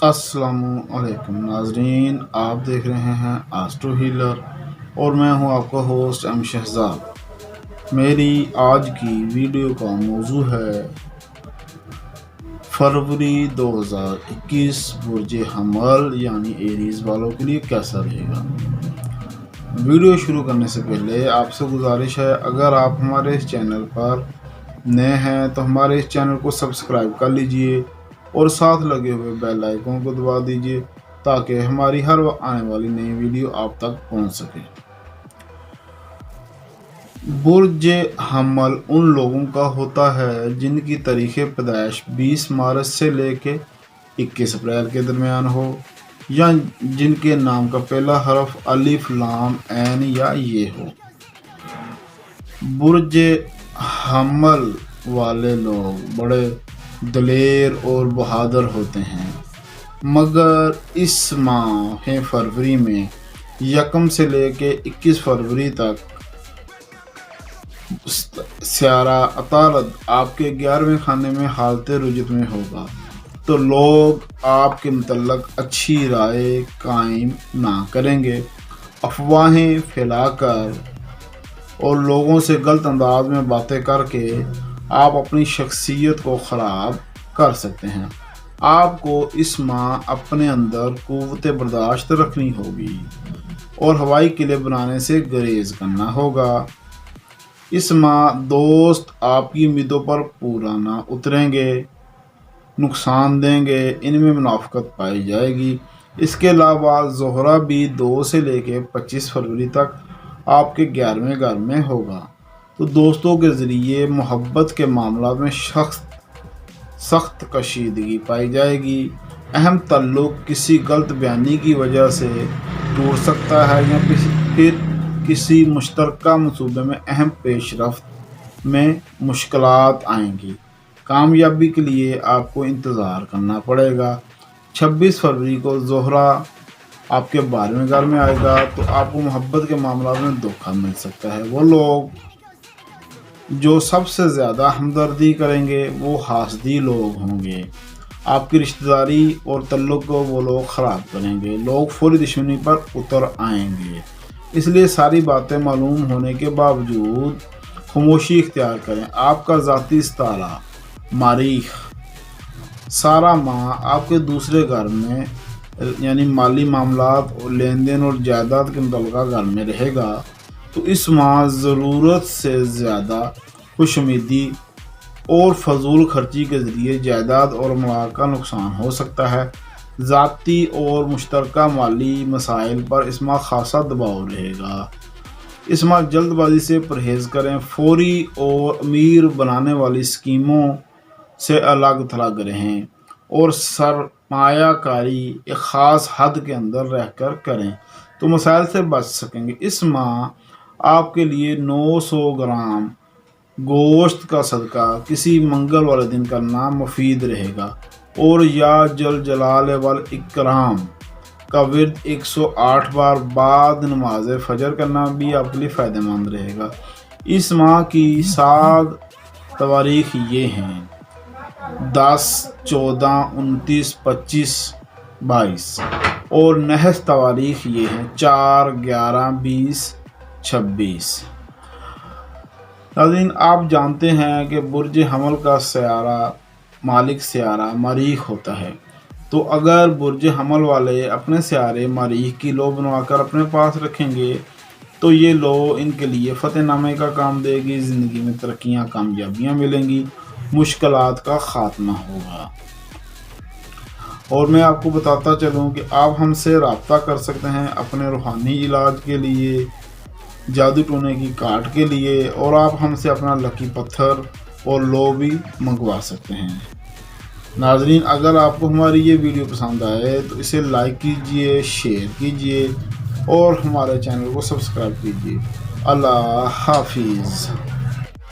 अस्सलामु अलैकुम नाजरीन, आप देख रहे हैं एस्ट्रो हीलर और मैं हूं आपका होस्ट एम शहजाद। मेरी आज की वीडियो का मौजू है फरवरी 2021 बुर्ज हमल यानी एरीज वालों के लिए कैसा रहेगा। वीडियो शुरू करने से पहले आपसे गुजारिश है, अगर आप हमारे इस चैनल पर नए हैं तो हमारे इस चैनल को सब्सक्राइब कर लीजिए और साथ लगे हुए बेल आइकन को दबा दीजिए ताकि हमारी हर आने वाली नई वीडियो आप तक पहुंच सके। बुर्ज हमल उन लोगों का होता है जिनकी तारीख़ पैदाइश 20 मार्च से लेके 21 अप्रैल के दरमियान हो, या जिनके नाम का पहला हरफ अलिफ लाम ऐन या ये हो। बुर्ज हमल वाले लोग बड़े दलेर और बहादुर होते हैं, मगर इस माह फरवरी में 1 से लेके 21 फरवरी तक स्यारा अतारद आपके 11वें खाने में हालत रुजत में होगा, तो लोग आपके मुतल्लक अच्छी राय कायम ना करेंगे। अफवाहें फैलाकर और लोगों से गलत अंदाज में बातें करके आप अपनी शख्सियत को ख़राब कर सकते हैं। आपको इस माह अपने अंदर क़ुव्वत बर्दाश्त रखनी होगी और हवाई किले बनाने से गुरेज करना होगा। इस माह दोस्त आपकी उम्मीदों पर पूरा ना उतरेंगे, नुकसान देंगे, इनमें मुनाफ़क़त पाई जाएगी। इसके अलावा ज़ोहरा भी 2 से लेकर 25 फरवरी तक आपके 11वें घर में होगा, तो दोस्तों के ज़रिए मोहब्बत के मामला में सख्त कशीदगी पाई जाएगी। अहम ताल्लुक़ किसी गलत बयानी की वजह से टूट सकता है या फिर किसी मुश्तरका मंसूबे में अहम पेशरफ्त में मुश्किलात आएंगी। कामयाबी के लिए आपको इंतज़ार करना पड़ेगा। 26 फरवरी को ज़ोहरा आपके 12वें घर में आएगा, तो आपको मोहब्बत के मामला में धोखा मिल सकता है। वो लोग जो सबसे ज़्यादा हमदर्दी करेंगे वो हासदी लोग होंगे। आपकी रिश्तेदारी और तल्लुक़ को वो लोग ख़राब करेंगे, लोग फौरी दुश्मनी पर उतर आएंगे। इसलिए सारी बातें मालूम होने के बावजूद खामोशी इख्तियार करें। आपका ज़ाती सितारा मरीख सारा माह आपके दूसरे घर में यानी माली मामलात और लेन देन और जायदाद के मुतल्लिक़ा घर में रहेगा, तो इस माह ज़रूरत से ज़्यादा खुशउम्मीदी और फजूल खर्ची के ज़रिए जायदाद और अमलाक का नुकसान हो सकता है। ज़ाती और मुश्तरका माली मसाइल पर इस माह खासा दबाव रहेगा। इस माह जल्दबाजी से परहेज़ करें। फौरी और अमीर बनाने वाली स्कीमों से अलग थलग रहें और सरमायाकारी एक ख़ास हद के अंदर रहकर करें, तो मसाइल से बच सकेंगे। इस माह आपके लिए 900 ग्राम गोश्त का सदका किसी मंगल वाले दिन करना मुफीद रहेगा, और या जल जलाल वल इकराम का विर्द 108 बार बाद नमाज फजर करना भी आपके लिए फ़ायदेमंद रहेगा। इस माह की 7 तवारीख़ ये हैं: 10, 14, 29, 25, 22 और नहस तवारीख़ ये हैं 4, 11, 20, 26। नाज़रीन, आप जानते हैं कि बुर्ज हमल का स्यारा मालिक स्यारा मरीख होता है, तो अगर बुर्ज हमल वाले अपने स्यारे मरीख की लो बनवाकर अपने पास रखेंगे तो ये लो इनके लिए फ़तेहनामे का काम देगी, ज़िंदगी में तरक्कियाँ कामयाबियाँ मिलेंगी, मुश्किलात का ख़ात्मा होगा। और मैं आपको बताता चलूँ कि आप हमसे रब्ता कर सकते हैं अपने रूहानी इलाज के लिए, जादू टोने की काट के लिए, और आप हमसे अपना लकी पत्थर और लो भी मंगवा सकते हैं। नाजरीन, अगर आपको हमारी ये वीडियो पसंद आए तो इसे लाइक कीजिए, शेयर कीजिए और हमारे चैनल को सब्सक्राइब कीजिए। अल्लाह हाफिज़।